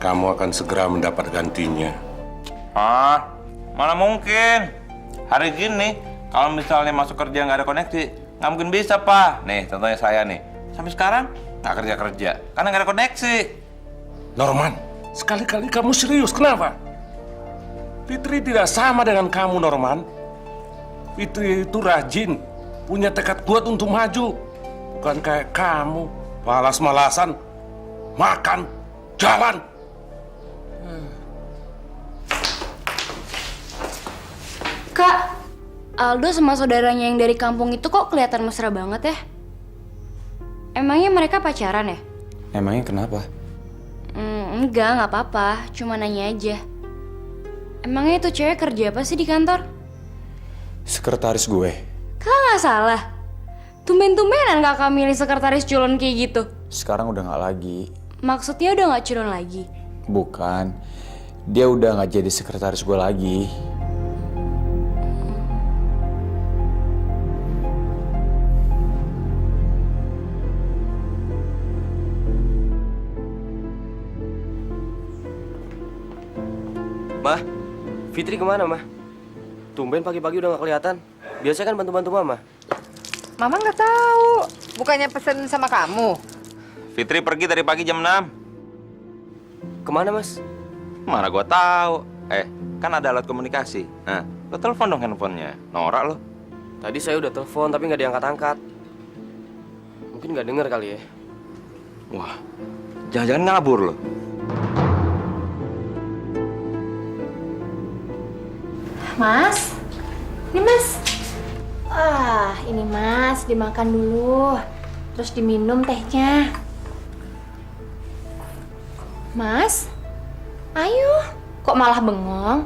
kamu akan segera mendapat gantinya. Mana mungkin. Hari gini, kalau misalnya masuk kerja nggak ada koneksi, nggak mungkin bisa, Pak. Nih, contohnya saya nih. Sampai sekarang nggak kerja-kerja, karena nggak ada koneksi. Norman, sekali-kali kamu serius, kenapa? Fitri tidak sama dengan kamu, Norman. Fitri itu rajin, punya tekad kuat untuk maju. Bukan kayak kamu, malas-malasan, makan, jalan. Kak, Aldo sama saudaranya yang dari kampung itu kok kelihatan mesra banget ya? Emangnya mereka pacaran ya? Emangnya kenapa? Enggak apa-apa. Cuma nanya aja. Emangnya itu cewek kerja apa sih di kantor? Sekretaris gue. Kak nggak salah. Tumben-tumbenan kakak milih sekretaris culun kayak gitu. Sekarang udah nggak lagi. Maksudnya udah nggak culun lagi? Bukan. Dia udah nggak jadi sekretaris gue lagi. Mah, Fitri kemana, Mah? Tumben pagi-pagi udah gak kelihatan. Biasanya kan bantu-bantu Mama. Mama nggak tahu. Bukannya pesen sama kamu? Fitri pergi dari pagi jam 6. Kemana, Mas? Mana gua tahu. Kan ada alat komunikasi. Nah, lo telepon dong handphonenya. Norak lo. Tadi saya udah telepon tapi nggak diangkat-angkat. Mungkin nggak denger kali ya. Wah, jangan-jangan ngabur lo. Mas, ini Mas. Ini Mas, dimakan dulu. Terus diminum tehnya. Mas, ayo. Kok malah bengong?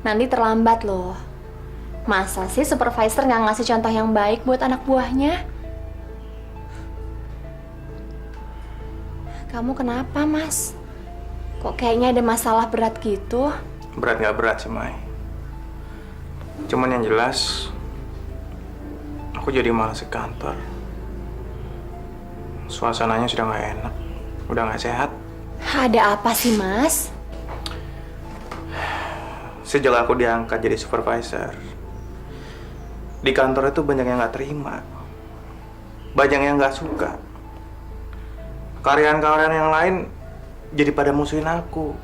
Nanti terlambat loh. Masa sih supervisor nggak ngasih contoh yang baik buat anak buahnya? Kamu kenapa, Mas? Kok kayaknya ada masalah berat gitu? Berat nggak berat sih, Mai. Cuman yang jelas, aku jadi malas ke kantor. Suasananya sudah nggak enak, udah nggak sehat. Ada apa sih, Mas? Sejak aku diangkat jadi supervisor, di kantor itu banyak yang nggak terima, banyak yang nggak suka. Karyawan-karyawan yang lain jadi pada musuhin aku.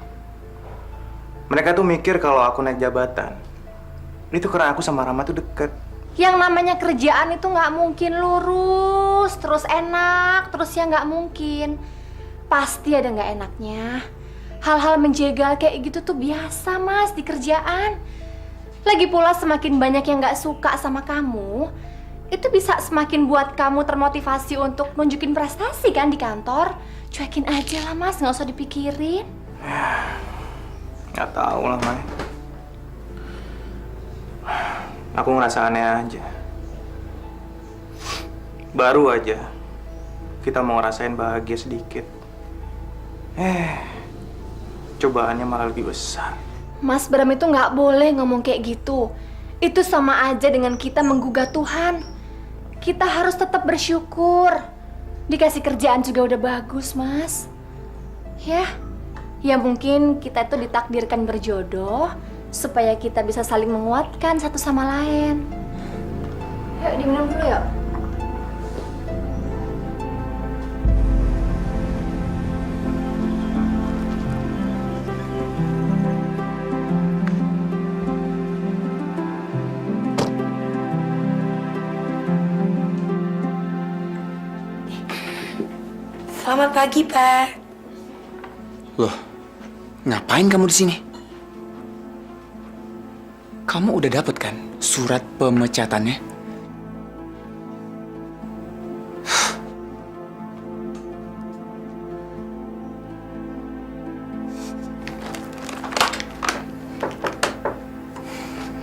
Mereka tuh mikir kalau aku naik jabatan itu karena aku sama Rama tuh deket. Yang namanya kerjaan itu nggak mungkin lurus, terus enak, terus ya nggak mungkin. Pasti ada nggak enaknya. Hal-hal menjegal kayak gitu tuh biasa, Mas, di kerjaan. Lagi pula semakin banyak yang nggak suka sama kamu, itu bisa semakin buat kamu termotivasi untuk nunjukin prestasi kan di kantor. Cuekin aja lah, Mas, nggak usah dipikirin. Nggak tahu lah, Mai. Aku ngerasa aneh aja. Baru aja kita mau ngerasain bahagia sedikit. Cobaannya malah lebih besar. Mas Bram itu nggak boleh ngomong kayak gitu. Itu sama aja dengan kita menggugah Tuhan. Kita harus tetap bersyukur. Dikasih kerjaan juga udah bagus, Mas. Ya mungkin kita itu ditakdirkan berjodoh supaya kita bisa saling menguatkan satu sama lain. Yuk, diminum dulu yuk. Selamat pagi, Pak. Loh, ngapain kamu di sini? Kamu udah dapet kan surat pemecatannya?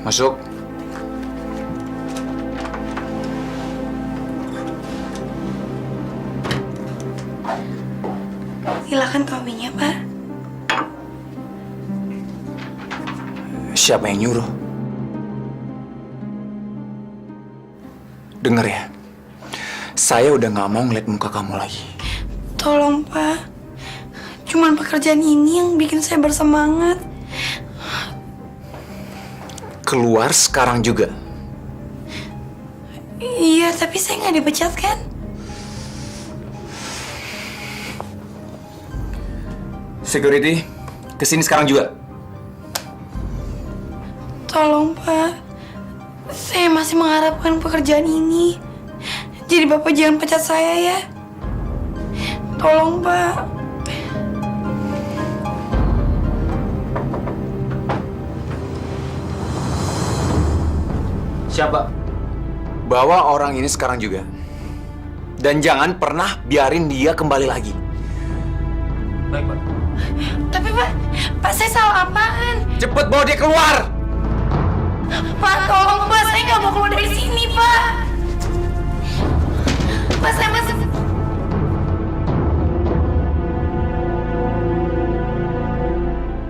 Masuk. Silakan kopinya, Pak. Siapa yang nyuruh? Dengar ya, saya udah nggak mau ngeliat muka kamu lagi. Tolong, Pak. Cuman pekerjaan ini yang bikin saya bersemangat. Keluar sekarang juga. Iya, tapi saya nggak dipecat kan? Security, kesini sekarang juga. Tolong Pak, saya masih mengharapkan pekerjaan ini. Jadi Bapak jangan pecat saya ya. Tolong Pak. Siapa? Bawa orang ini sekarang juga. Dan jangan pernah biarin dia kembali lagi. Baik, Pak. Tapi Pak saya salah apaan? Cepet bawa dia keluar! Pak, tolong Pak, saya nggak mau keluar dari sini Pak. Pak, saya masih...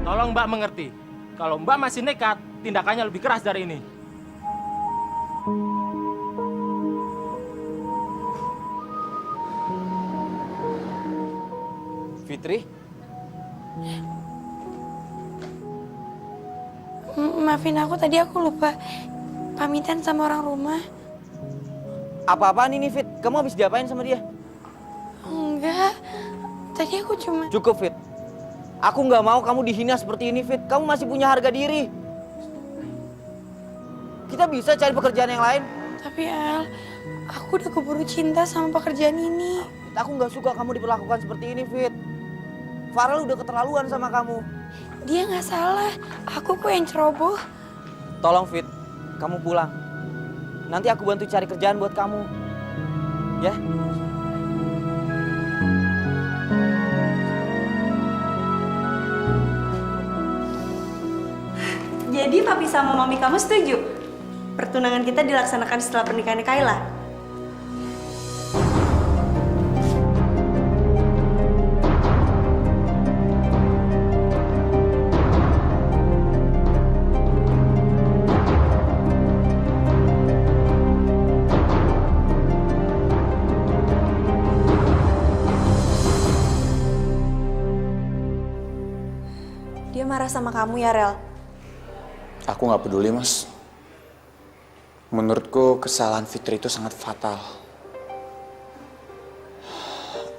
Tolong Mbak mengerti, kalau Mbak masih nekat, tindakannya lebih keras dari ini. Fitri? Maafin aku, tadi aku lupa pamitan sama orang rumah. Apa-apaan ini, Fit? Kamu habis diapain sama dia? Enggak, tadi aku cuma... Cukup, Fit. Aku nggak mau kamu dihina seperti ini, Fit. Kamu masih punya harga diri. Kita bisa cari pekerjaan yang lain. Tapi Al, aku udah keburu cinta sama pekerjaan ini. Fit, aku nggak suka kamu diperlakukan seperti ini, Fit. Farel udah keterlaluan sama kamu. Dia nggak salah, aku kok yang ceroboh. Tolong, Fit. Kamu pulang. Nanti aku bantu cari kerjaan buat kamu. Ya? Jadi papi sama mami kamu setuju? Pertunangan kita dilaksanakan setelah pernikahan Kayla? Dia marah sama kamu ya, Rel? Aku nggak peduli, Mas. Menurutku kesalahan Fitri itu sangat fatal.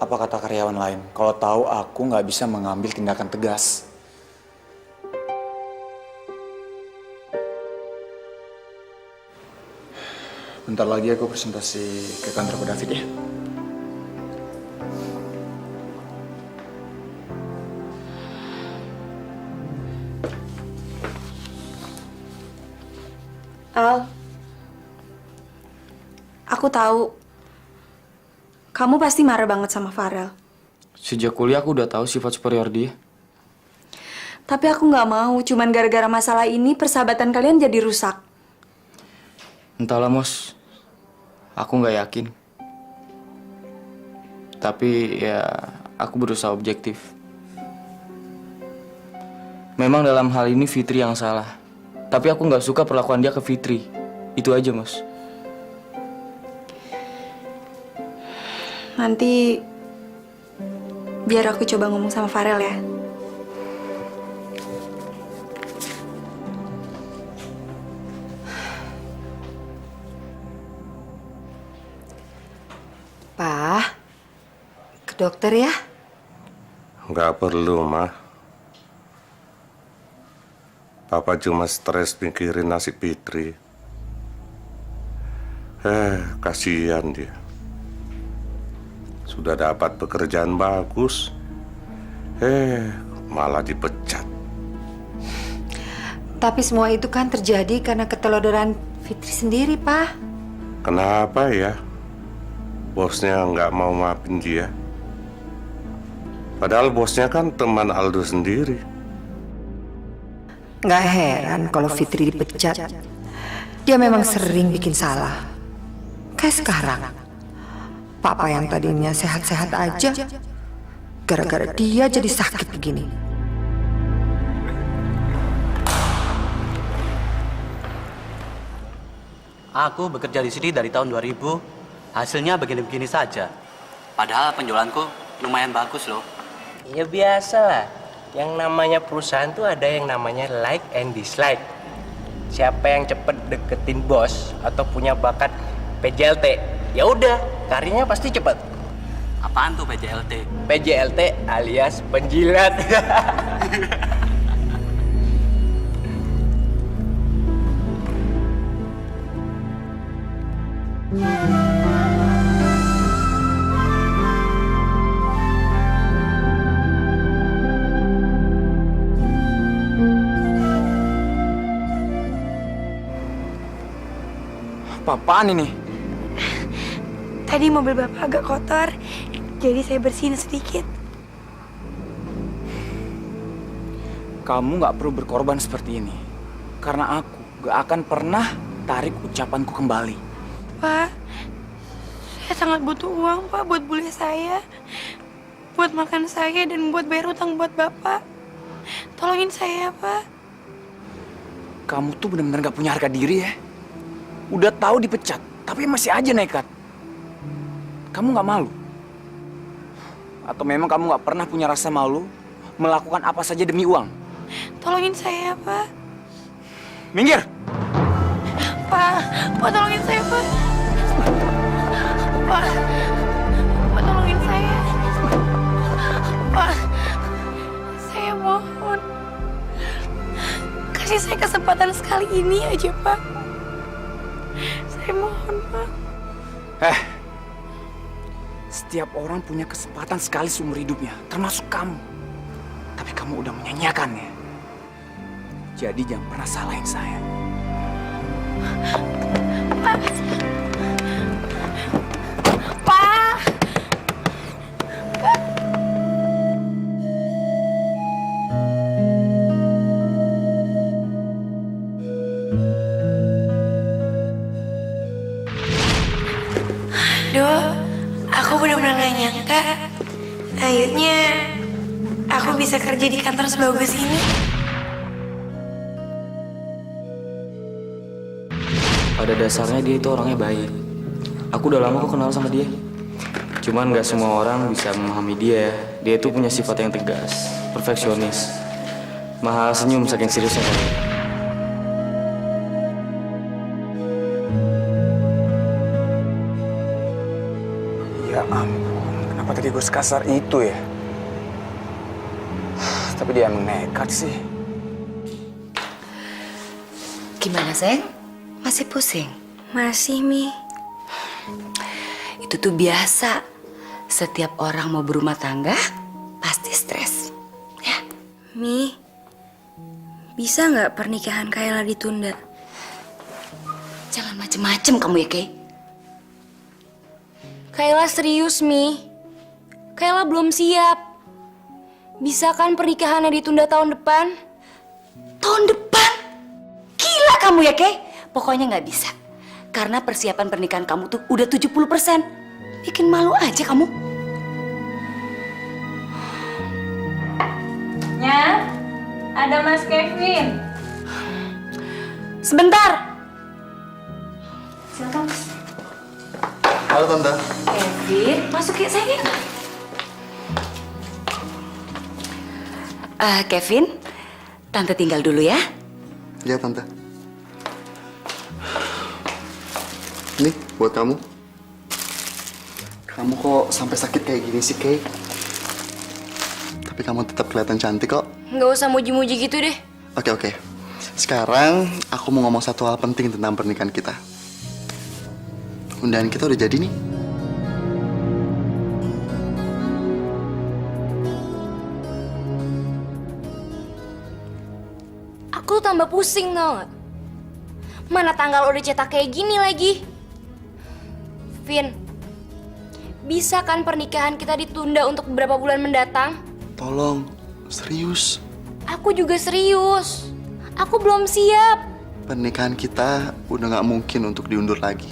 Apa kata karyawan lain? Kalau tahu aku nggak bisa mengambil tindakan tegas. Bentar lagi aku presentasi ke kantor Pak David ya. Al, aku tahu kamu pasti marah banget sama Farel. Sejak kuliah aku udah tahu sifat superior dia. Tapi aku nggak mau, cuman gara-gara masalah ini persahabatan kalian jadi rusak. Entahlah, Mos. Aku nggak yakin. Tapi ya, aku berusaha objektif. Memang dalam hal ini Fitri yang salah. Tapi aku nggak suka perlakuan dia ke Fitri. Itu aja, Mas. Nanti biar aku coba ngomong sama Farel ya. Pak, ke dokter ya? Nggak perlu, Mah. Papa cuma stres mikirin nasib Fitri. Kasihan dia. Sudah dapat pekerjaan bagus. Malah dipecat. Tapi semua itu kan terjadi karena ketelodoran Fitri sendiri, Pak. Kenapa ya? Bosnya nggak mau maafin dia. Padahal bosnya kan teman Aldo sendiri. Nggak heran kalau Fitri dipecat. Dia memang sering bikin salah. Kayak sekarang. Papa yang tadinya sehat-sehat aja, gara-gara dia jadi sakit begini. Aku bekerja di sini dari tahun 2000, hasilnya begini-begini saja. Padahal penjualanku lumayan bagus loh. Ya biasa lah. Yang namanya perusahaan tuh ada yang namanya like and dislike. Siapa yang cepet deketin bos atau punya bakat PJLT, ya udah karirnya pasti cepet. Apaan tuh PJLT? PJLT alias penjilat. Apaan ini? Tadi mobil bapak agak kotor, jadi saya bersihin sedikit. Kamu nggak perlu berkorban seperti ini. Karena aku gak akan pernah tarik ucapanku kembali. Pak, saya sangat butuh uang, Pak, buat bule saya. Buat makan saya dan buat bayar utang buat bapak. Tolongin saya, Pak. Kamu tuh benar-benar gak punya harga diri ya. Udah tahu dipecat, tapi masih aja nekat. Kamu gak malu? Atau memang kamu gak pernah punya rasa malu melakukan apa saja demi uang? Tolongin saya, Pak. Minggir! Pak tolongin saya, Pak. Pak tolongin saya. Pak, saya mohon. Kasih saya kesempatan sekali ini aja, Pak. Saya mohon, Pak. Setiap orang punya kesempatan sekali seumur hidupnya, termasuk kamu. Tapi kamu udah menyanyiakannya. Jadi jangan pernah salahin saya. Pak. Pak. Duh, aku benar-benar gak nyangka. Akhirnya aku bisa kerja di kantor sebagus ini. Pada dasarnya dia itu orangnya baik. Aku udah lama kok kenal sama dia. Cuman gak semua orang bisa memahami dia. Dia itu punya sifat yang tegas, perfeksionis. Mahal senyum saking seriusnya kali. Ya ampun, kenapa tadi gue sekasar itu ya? Tapi dia emang nekat sih. Gimana, sayang? Masih pusing? Masih, Mi. Itu tuh biasa. Setiap orang mau berumah tangga, pasti stres. Ya. Mi, bisa nggak pernikahan Kayla ditunda? Jangan macem-macem kamu ya, Kay. Kayla serius, Mi. Kayla belum siap. Bisa kan pernikahannya ditunda tahun depan? Tahun depan? Gila kamu ya, Kay. Pokoknya nggak bisa. Karena persiapan pernikahan kamu tuh udah 70%. Bikin malu aja kamu. Ya, ada Mas Kevin. Sebentar. Silakan. Halo Tante. Kevin, masuk ya sayang. Kevin, Tante tinggal dulu ya. Iya Tante. Nih, buat kamu. Kamu kok sampai sakit kayak gini sih, Kay? Tapi kamu tetap kelihatan cantik kok. Nggak usah muji-muji gitu deh. Oke. Sekarang aku mau ngomong satu hal penting tentang pernikahan kita. Undangan kita udah jadi nih. Aku tambah pusing tau gak? Mana tanggal udah cetak kayak gini lagi? Vin, bisa kan pernikahan kita ditunda untuk beberapa bulan mendatang? Tolong, serius. Aku juga serius. Aku belum siap. Pernikahan kita udah gak mungkin untuk diundur lagi.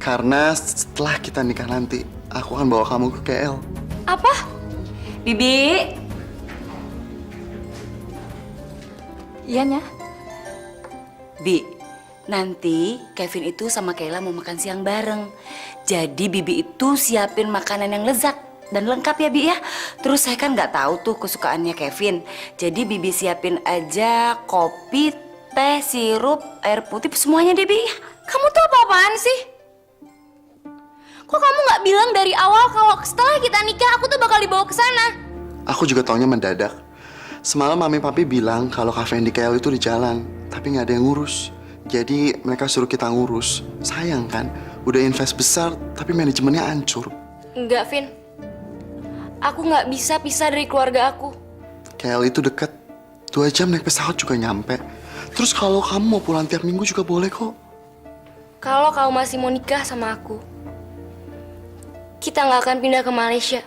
Karena setelah kita nikah nanti, aku akan bawa kamu ke KL. Apa? Bibi. Iya, Nya. Bi, nanti Kevin itu sama Kayla mau makan siang bareng. Jadi Bibi itu siapin makanan yang lezat. dan lengkap ya, Bi ya. Terus saya kan nggak tahu tuh kesukaannya Kevin. Jadi Bibi siapin aja kopi, teh, sirup, air putih, semuanya deh, Bi. Kamu tuh apa-apaan sih? Kok kamu nggak bilang dari awal kalau setelah kita nikah aku tuh bakal dibawa ke sana? Aku juga taunya mendadak. Semalam mami papi bilang kalau kafe di KL itu di jalan, tapi nggak ada yang ngurus. Jadi mereka suruh kita ngurus. Sayang kan, udah invest besar, tapi manajemennya hancur. Enggak, Vin. Aku nggak bisa pisah dari keluarga aku. KL itu deket, 2 jam naik pesawat juga nyampe. Terus kalau kamu mau pulang tiap minggu juga boleh kok. Kalau kamu masih mau nikah sama aku, kita nggak akan pindah ke Malaysia.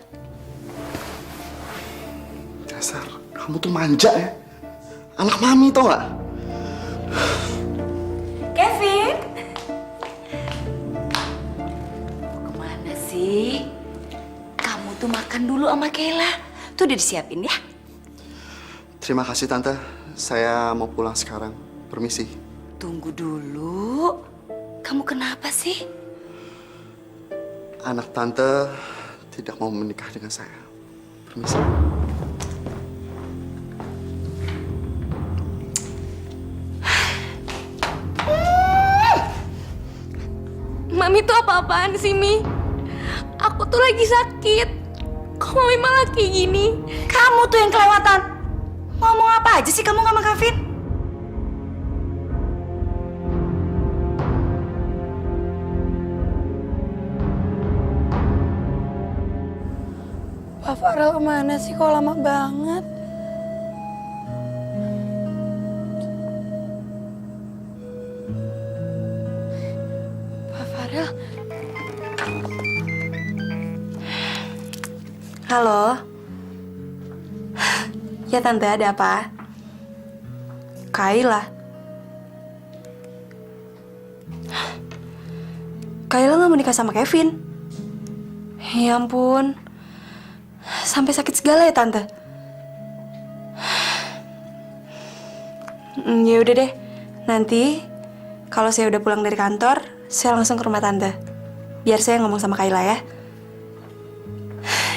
Dasar, kamu tuh manja ya. Anak mami tau gak? Kevin, mau kemana sih? Kamu tuh makan dulu sama Kayla. Tuh udah disiapin ya. Terima kasih Tante, saya mau pulang sekarang. Permisi. Tunggu dulu. Kamu kenapa sih? Anak Tante tidak mau menikah dengan saya. Permisi. Mami tuh apa-apaan sih, Mi? Aku tuh lagi sakit. Kok Mami malah kayak gini? Kamu tuh yang kelewatan. Ngomong apa aja sih kamu sama Kevin? Pak Farel kemana sih? Kok lama banget? Pak Farel. Halo. Ya Tante, ada apa? Kayla. Kayla nggak mau nikah sama Kevin. Ya ampun. Sampai sakit segala ya Tante. Ya udah deh. Nanti kalau saya udah pulang dari kantor, saya langsung ke rumah Tante. Biar saya ngomong sama Kayla ya.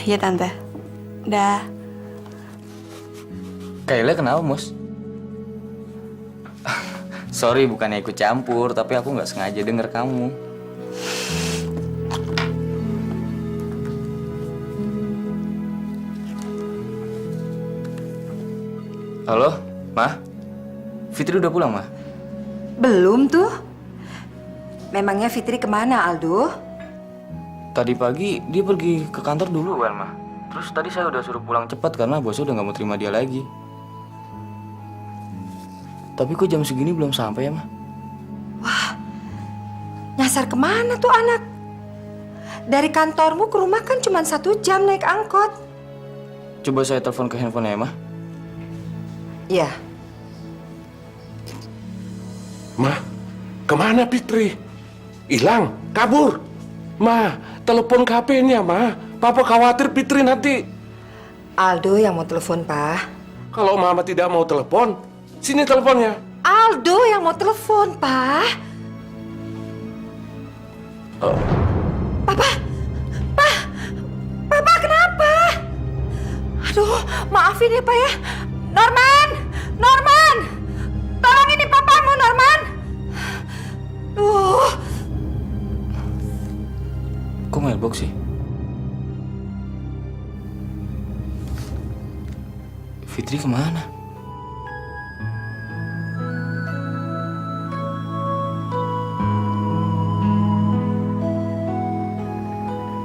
Ya Tante. Dah. Kayla kenapa, Mus? Sorry, bukannya ikut campur, tapi aku nggak sengaja denger kamu. Halo, Ma? Fitri udah pulang, Ma? Belum tuh. Memangnya Fitri kemana, Aldo? Tadi pagi dia pergi ke kantor dulu, kan, Ma? Terus tadi saya udah suruh pulang cepat karena bosnya udah nggak mau terima dia lagi. Tapi kok jam segini belum sampai ya, Ma? Wah, nyasar kemana tuh anak? Dari kantormu ke rumah kan cuma 1 jam naik angkot. Coba saya telepon ke handphone ya, Ma. Iya. Ma, kemana Fitri? Hilang, kabur. Ma, telepon ke HP-nya, Ma. Papa khawatir Fitri nanti. Aldo yang mau telepon, Pak. Kalau Mama tidak mau telepon, sini teleponnya. Aldo yang mau telepon, Pak. Papa kenapa? Aduh, maafin ya, Pak ya. Norman, tolong ini papamu, Norman. Kok mailbox sih? Fitri kemana?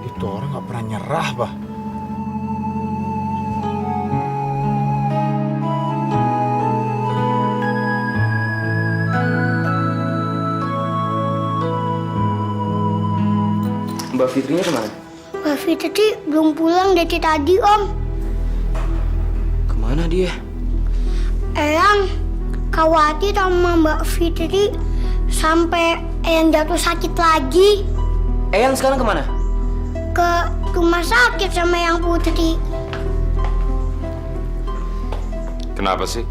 Itu orang nggak pernah nyerah, Bah. Mbak Fitrinya kemana? Mbak Fitri belum pulang dari tadi, Om. Kemana dia? Eyang khawatir sama Mbak Fitri sampai Eyang jatuh sakit lagi. Eyang sekarang kemana? Ke rumah sakit sama Eyang Putri. Kenapa sih?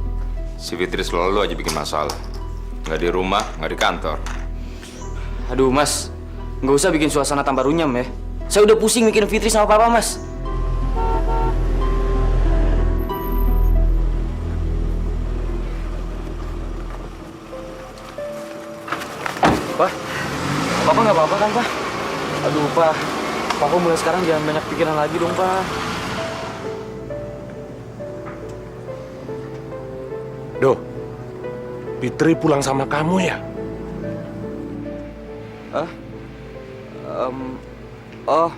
Si Fitri selalu aja bikin masalah. Nggak di rumah, nggak di kantor. Aduh, Mas. Nggak usah bikin suasana tambah runyam ya. Saya udah pusing mikirin Fitri sama Papa, Mas. Pak, Papa nggak apa-apa kan, Pak? Aduh, Pak. Papa mulai sekarang jangan banyak pikiran lagi dong, Pak. Duh, Fitri pulang sama kamu ya? Oh,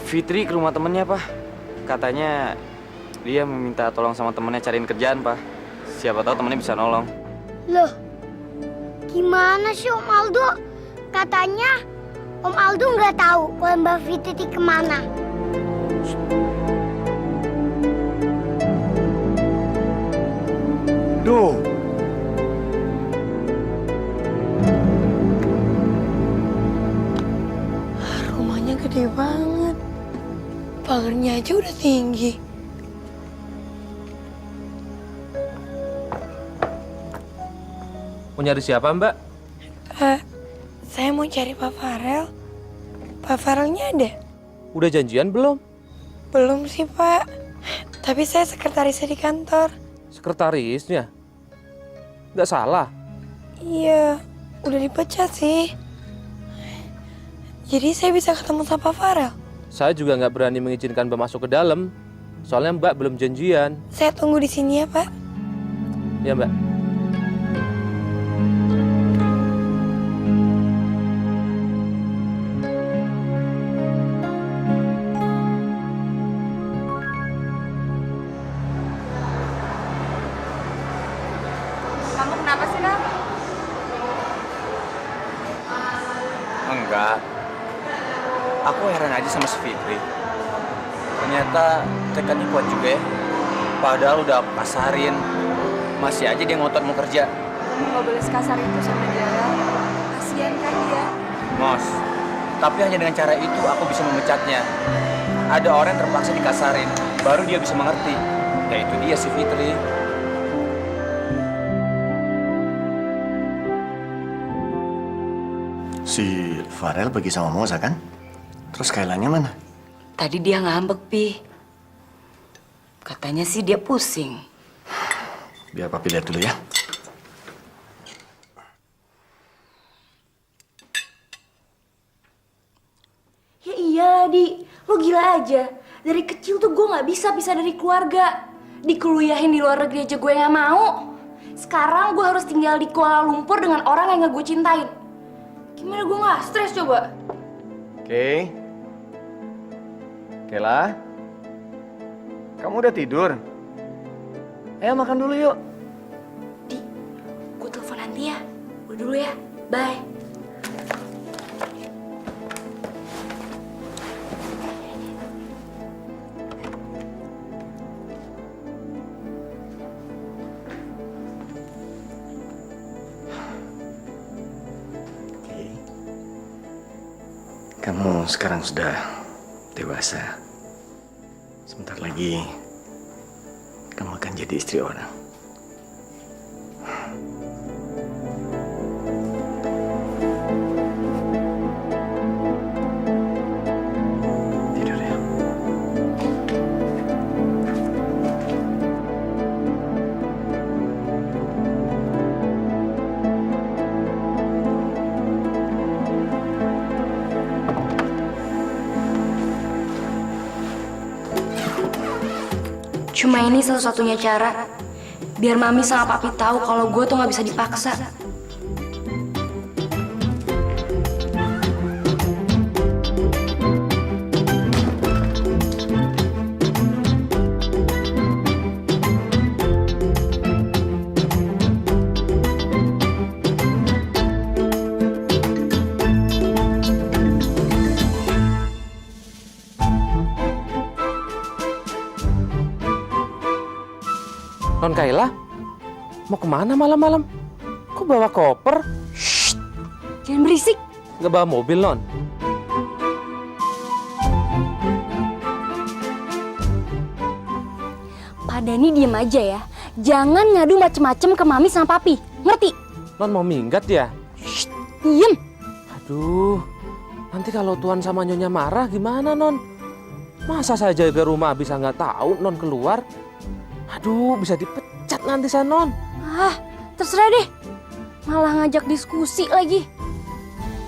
Fitri ke rumah temennya, Pak. Katanya dia meminta tolong sama temennya cariin kerjaan, Pak. Siapa tahu temennya bisa nolong. Loh, gimana sih Om Aldo? Katanya Om Aldo nggak tahu kalau Mbak Fitri kemana. Duh. Rumahnya gede banget. Pagarnya aja udah tinggi. Mau nyari siapa, Mbak? Saya mau cari Pak Farel. Pak Farelnya ada? Udah janjian belum? Belum sih, Pak. Tapi saya sekretarisnya di kantor. Sekretarisnya? Nggak salah. Iya, udah dipecat sih. Jadi saya bisa ketemu sama Pak Farel. Saya juga nggak berani mengizinkan Mbak masuk ke dalam. Soalnya Mbak belum janjian. Saya tunggu di sini ya, Pak. Ya, Mbak. Kamu kenapa sih, Nam? Enggak. Aku heran aja sama si Fitri. Ternyata tekadnya kuat juga ya. Padahal udah aku kasarin. Masih aja dia ngotot mau kerja. Nggak boleh sekasar itu sama dia. Kasian kan dia. Mos, tapi hanya dengan cara itu aku bisa memecatnya. Ada orang yang terpaksa dikasarin, baru dia bisa mengerti. Yaitu dia si Fitri. Si Farel pergi sama Moza kan? Terus Kailanya mana? Tadi dia ngambek, Pi. Katanya sih dia pusing. Biar papi lihat dulu ya. Ya iyalah, Di. Lo gila aja. Dari kecil tuh gue nggak bisa pisah dari keluarga. Dikuliahin di luar negeri aja gue nggak mau. Sekarang gue harus tinggal di Kuala Lumpur dengan orang yang nggak gue cintain. Gimana gue nggak stres coba? Oke. Kela, kamu udah tidur? Ayo makan dulu yuk. Gue telepon nanti ya. Gue dulu ya. Bye. Kamu sekarang sudah dewasa. Sebentar lagi kamu akan jadi istri orang. Tidur ya. Cuma ini satu-satunya cara biar Mami sama Papi tahu kalau gue tuh nggak bisa dipaksa. Non Kaila, mau kemana malam-malam? Kok bawa koper? Shh, jangan berisik. Nggak bawa mobil, Non? Pak Dani diem aja ya. Jangan ngadu macem-macem ke Mami sama Papi. Ngerti? Non mau minggat ya? Shh, diem. Aduh, nanti kalau Tuan sama Nyonya marah gimana, Non? Masa saya jaga rumah bisa nggak tahu Non keluar? Aduh, bisa dipecat nanti saya, Non. Ah, terserah deh. Malah ngajak diskusi lagi.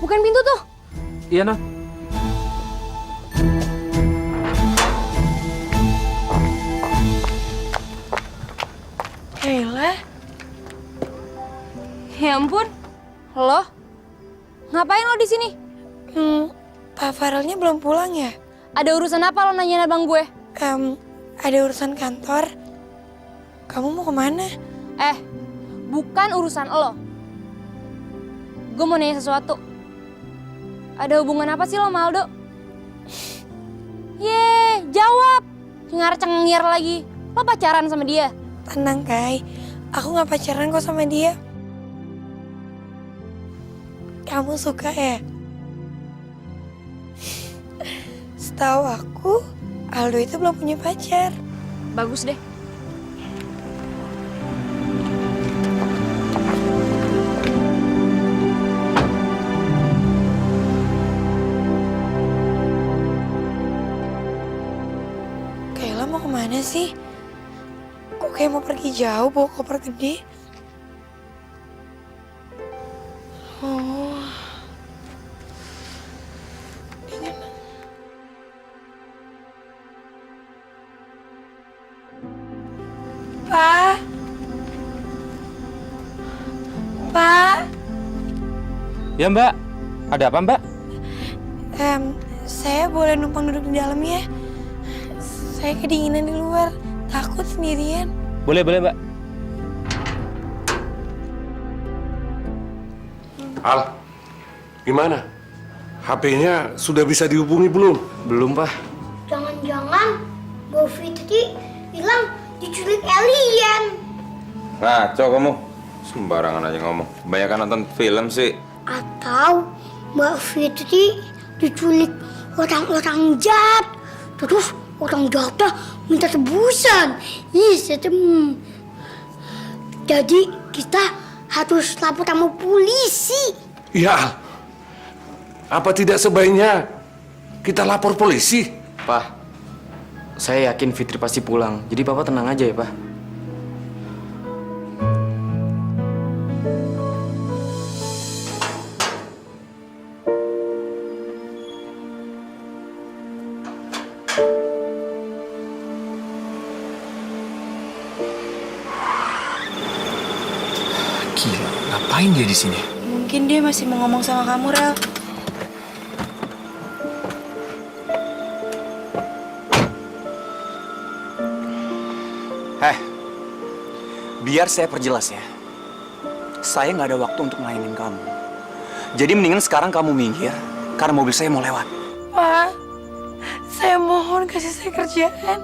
bukain pintu tuh. Iya, Non. Kayla, Ya ampun, lo ngapain lo di sini? Pak Farelnya belum pulang ya? Ada urusan apa lo nanyain abang gue? Ada urusan kantor. Kamu mau kemana? Bukan urusan lo. Gue mau nanya sesuatu. Ada hubungan apa sih lo sama Aldo? Jawab. Cengar-cengir lagi. Lo pacaran sama dia? Tenang, Kai. Aku gak pacaran kok sama dia. Kamu suka ya? Setahu aku, Aldo itu belum punya pacar. Bagus deh. Kayla mau kemana sih? Kok kayak mau pergi jauh bawa koper gede? Oh. Pak. Pak. Ya, Mbak. Ada apa, Mbak? Saya boleh numpang duduk di dalam ya? Saya kedinginan di luar, takut sendirian. Boleh, Mbak. Al, gimana? HP-nya sudah bisa dihubungi belum? Belum, Pak. Jangan-jangan Mbak Fitri bilang diculik alien. Ngaco kamu. Sembarangan aja ngomong. Kebanyakan nonton film sih. Atau Mbak Fitri diculik orang-orang jahat. Terus orang jahatnya minta tebusan. Jadi kita harus lapor sama polisi. Ya, apa tidak sebaiknya kita lapor polisi? Pak, saya yakin Fitri pasti pulang. Jadi Papa tenang aja ya, Pak. Gila, ngapain dia di sini? Mungkin dia masih mau ngomong sama kamu, Rel. Biar saya perjelas ya. Saya nggak ada waktu untuk ngelayanin kamu. Jadi mendingan sekarang kamu minggir, karena mobil saya mau lewat. Pak, saya mohon kasih saya kerjaan.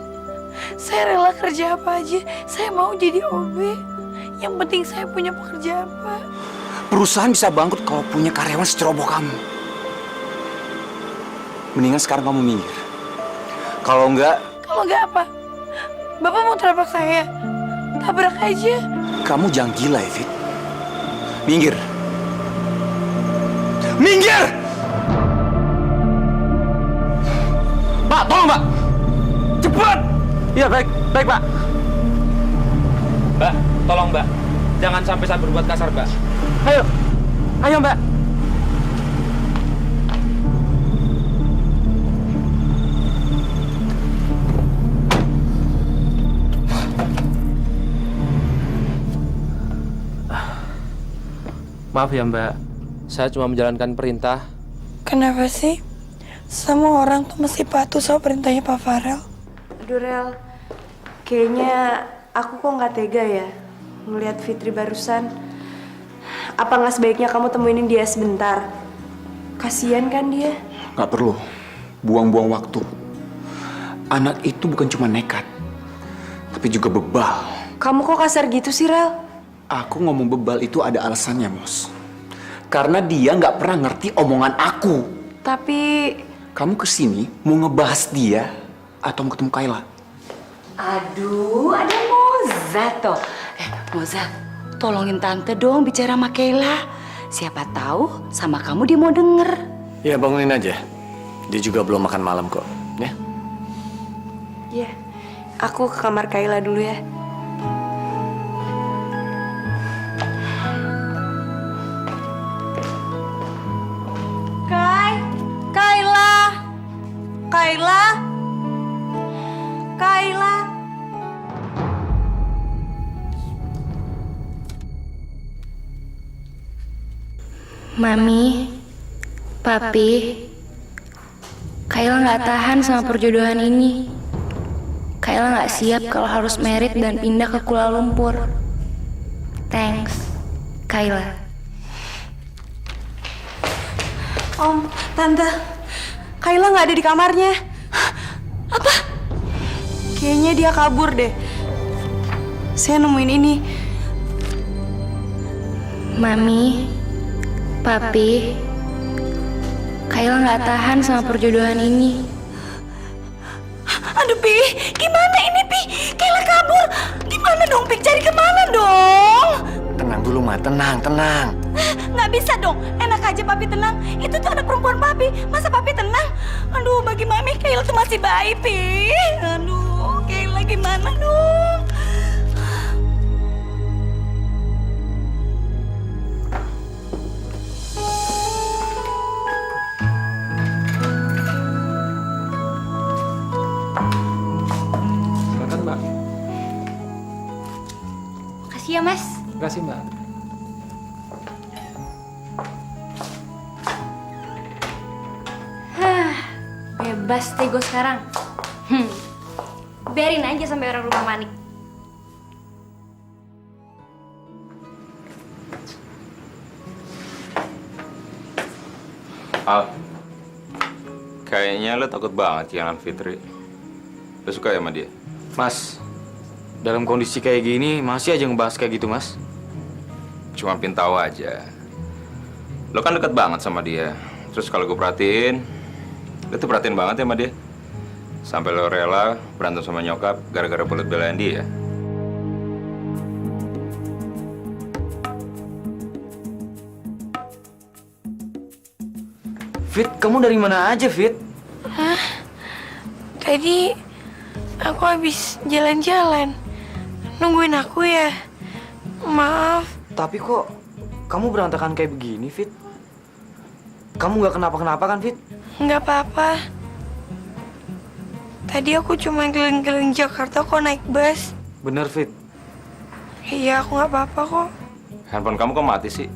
Saya rela kerja apa aja. Saya mau jadi OB. Yang penting saya punya pekerjaan, Pak. Perusahaan bisa bangkrut kalau punya karyawan seceroboh kamu. Mendingan sekarang kamu minggir. Kalau enggak... Kalau enggak apa? Bapak mau tabrak saya? Tabrak aja. Kamu jangan gila, Evit. Minggir. Minggir! Pak, tolong, Pak! Cepat! Iya, baik, Pak. Mbak, tolong, Mbak. Jangan sampai saya berbuat kasar, Mbak. Ayo, Mbak. Maaf ya, Mbak. Saya cuma menjalankan perintah. Kenapa sih? Semua orang tuh mesti patuh sama perintahnya Pak Farel. Aduh, Rel. Kayaknya aku kok nggak tega ya ngelihat Fitri barusan. Apa nggak sebaiknya kamu temuinin dia sebentar? Kasian kan dia? Nggak perlu. Buang-buang waktu. Anak itu bukan cuma nekat, tapi juga bebal. Kamu kok kasar gitu sih, Rel? Aku ngomong bebal itu ada alasannya, Mos. Karena dia nggak pernah ngerti omongan aku. Tapi... Kamu kesini mau ngebahas dia atau mau ketemu Kayla? Aduh, ada Moza toh. Moza, tolongin tante dong bicara sama Kayla. Siapa tahu sama kamu dia mau denger. Ya, bangunin aja. Dia juga belum makan malam kok, ya? Ya, aku ke kamar Kayla dulu ya. Mami, Papi, Kayla nggak tahan sama perjodohan ini. Kayla nggak siap kalau harus merit dan pindah ke Kuala Lumpur. Thanks, Kayla. Om, Tante, Kayla nggak ada di kamarnya. Apa? Kayaknya dia kabur deh. Saya nemuin ini. Mami, Papi, Kayla nggak tahan sama perjodohan ini. Aduh, Pi, gimana ini, Pi? Kayla kabur. Gimana dong, Pi? Cari kemana dong? Tenang dulu, Ma. Tenang. Nggak bisa dong. Enak aja Papi tenang. Itu tuh anak perempuan Papi. Masa Papi tenang? Aduh, bagi Mami, Kayla tuh masih bayi, Pi. Aduh, Kayla gimana dong? Silakan, Mbak. Makasih ya, Mas. Makasih, Mbak. Bebas deh gue sekarang. Biarin aja sampai orang rumah manik. Al, kayaknya lo takut banget kehilangan Fitri. Lo suka ya sama dia? Mas, dalam kondisi kayak gini masih aja ngebahas kayak gitu, Mas. Cuma pengen tahu aja. Lo kan deket banget sama dia. Terus kalau gue perhatiin, lo tuh perhatiin banget ya sama dia. Sampai lo rela berantem sama nyokap gara-gara buat belain dia. Fit, kamu dari mana aja, Fit? Hah? Tadi aku habis jalan-jalan. Nungguin aku ya? Maaf. Tapi kok kamu berantakan kayak begini, Fit? Kamu nggak kenapa-kenapa kan, Fit? Nggak apa-apa. Tadi aku cuma keliling-keliling Jakarta kok naik bus. Bener, Fit. Iya, aku nggak apa-apa kok. Handphone kamu kok mati sih?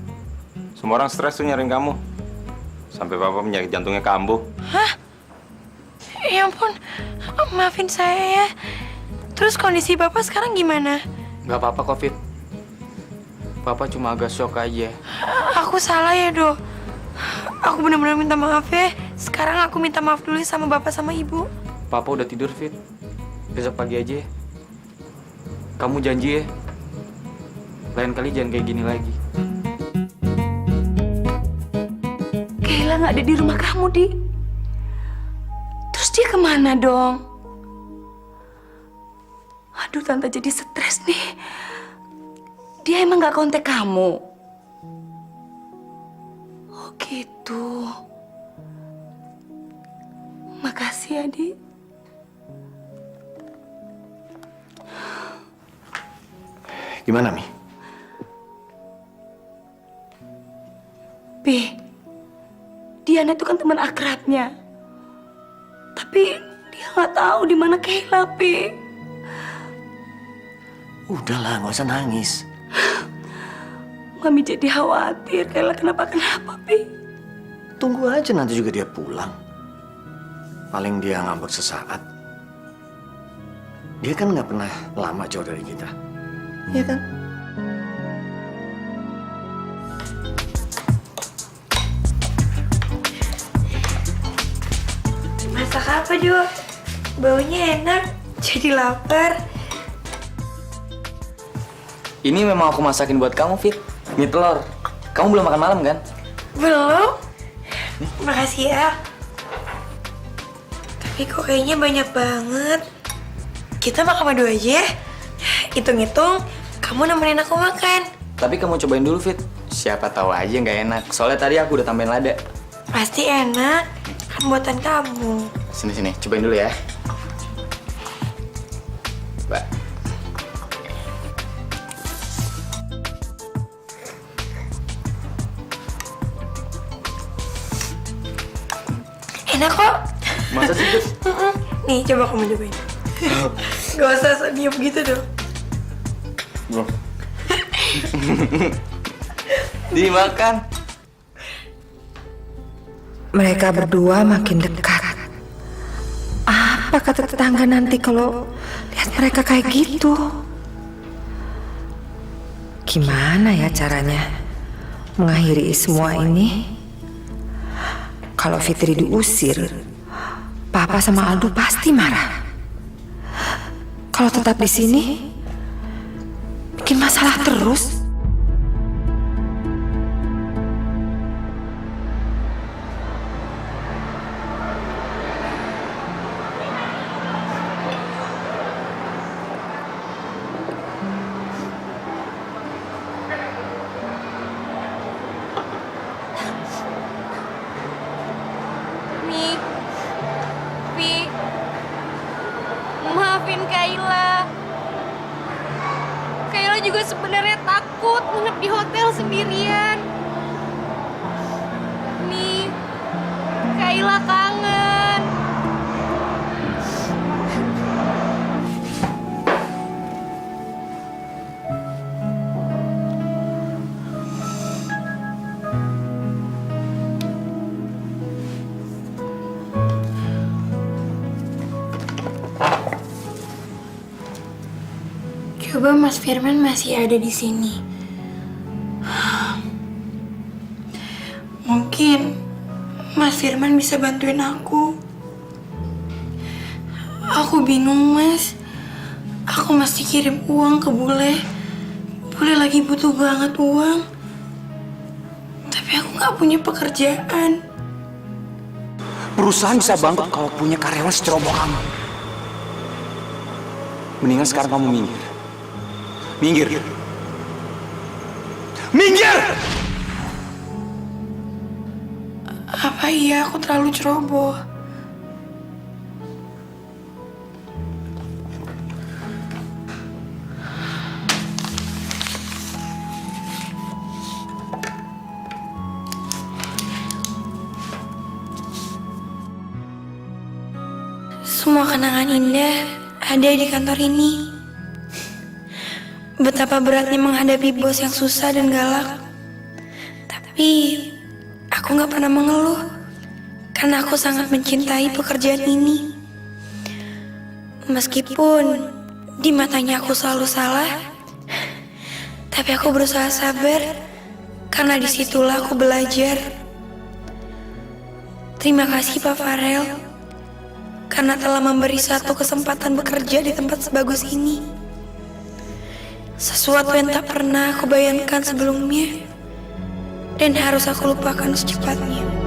Semua orang stres tuh nyariin kamu. Sampai papa penyakit jantungnya kambuh. Hah? Ya ampun, maafin saya ya. Terus kondisi Bapak sekarang gimana? Nggak apa-apa kok, Fit. Papa cuma agak shock aja. Aku salah ya, Do. Aku benar-benar minta maaf ya. Sekarang aku minta maaf dulu sama Bapak sama Ibu. Papa udah tidur, Fit. Besok pagi aja ya. Kamu janji ya? Lain kali jangan kayak gini lagi. Kayla nggak ada di rumah kamu, Di. Terus dia kemana dong? Aduh, Tante jadi stres nih. Dia emang nggak kontak kamu? Oh gitu. Makasih ya, Di. Gimana, Mi? Pi, Diana itu kan teman akrabnya. Tapi dia nggak tahu di mana Kayla, Pi. Udahlah, nggak usah nangis. Mami jadi khawatir Kayla kenapa-kenapa, Pi. Tunggu aja nanti juga dia pulang. Paling dia ngambek sesaat. Dia kan nggak pernah lama jauh dari kita. Iya kan? Masak apa, Jo? Baunya enak. Jadi lapar. Ini memang aku masakin buat kamu, Fit. Mie telur. Kamu belum makan malam kan? Belum? Makasih ya. Tapi kok kayaknya banyak banget. Kita makan berdua aja ya. Hitung-hitung, kamu nemenin aku makan. Tapi kamu cobain dulu, Fit. Siapa tahu aja nggak enak. Soalnya tadi aku udah tambahin lada. Pasti enak. Kan buatan kamu. Sini, cobain dulu ya. Mbak. Enak kok. Masa sih, Fit? Nih, coba kamu cobain. Gak usah diem gitu dong. Dimakan. mereka berdua makin dekat. Apa kata tetangga nanti kalau lihat mereka kayak gitu? Gimana ya caranya mengakhiri semua ini? Kalau Fitri diusir, Papa sama Aldo pasti marah. Kalau tetap di sini, bikin masalah terus. Maafin Kayla. Kayla juga sebenarnya takut nginep di hotel sendirian. Nih, Kayla kangen. Coba Mas Firman masih ada di sini. Mungkin Mas Firman bisa bantuin aku. Aku bingung, Mas. Aku mesti kirim uang ke Bule. Bule lagi butuh banget uang. Tapi aku nggak punya pekerjaan. Perusahaan bisa bangkrut kalau punya karyawan seceroboh kamu. Mendingan sekarang kamu minggir. Minggir. Minggir! Apa iya aku terlalu ceroboh? Semua kenangan indah ada di kantor ini. Betapa beratnya menghadapi bos yang susah dan galak. Tapi aku gak pernah mengeluh karena aku sangat mencintai pekerjaan ini. Meskipun di matanya aku selalu salah, tapi aku berusaha sabar karena disitulah aku belajar. Terima kasih Pak Farel karena telah memberi satu kesempatan bekerja di tempat sebagus ini. Sesuatu yang tak pernah aku bayangkan sebelumnya dan harus aku lupakan secepatnya.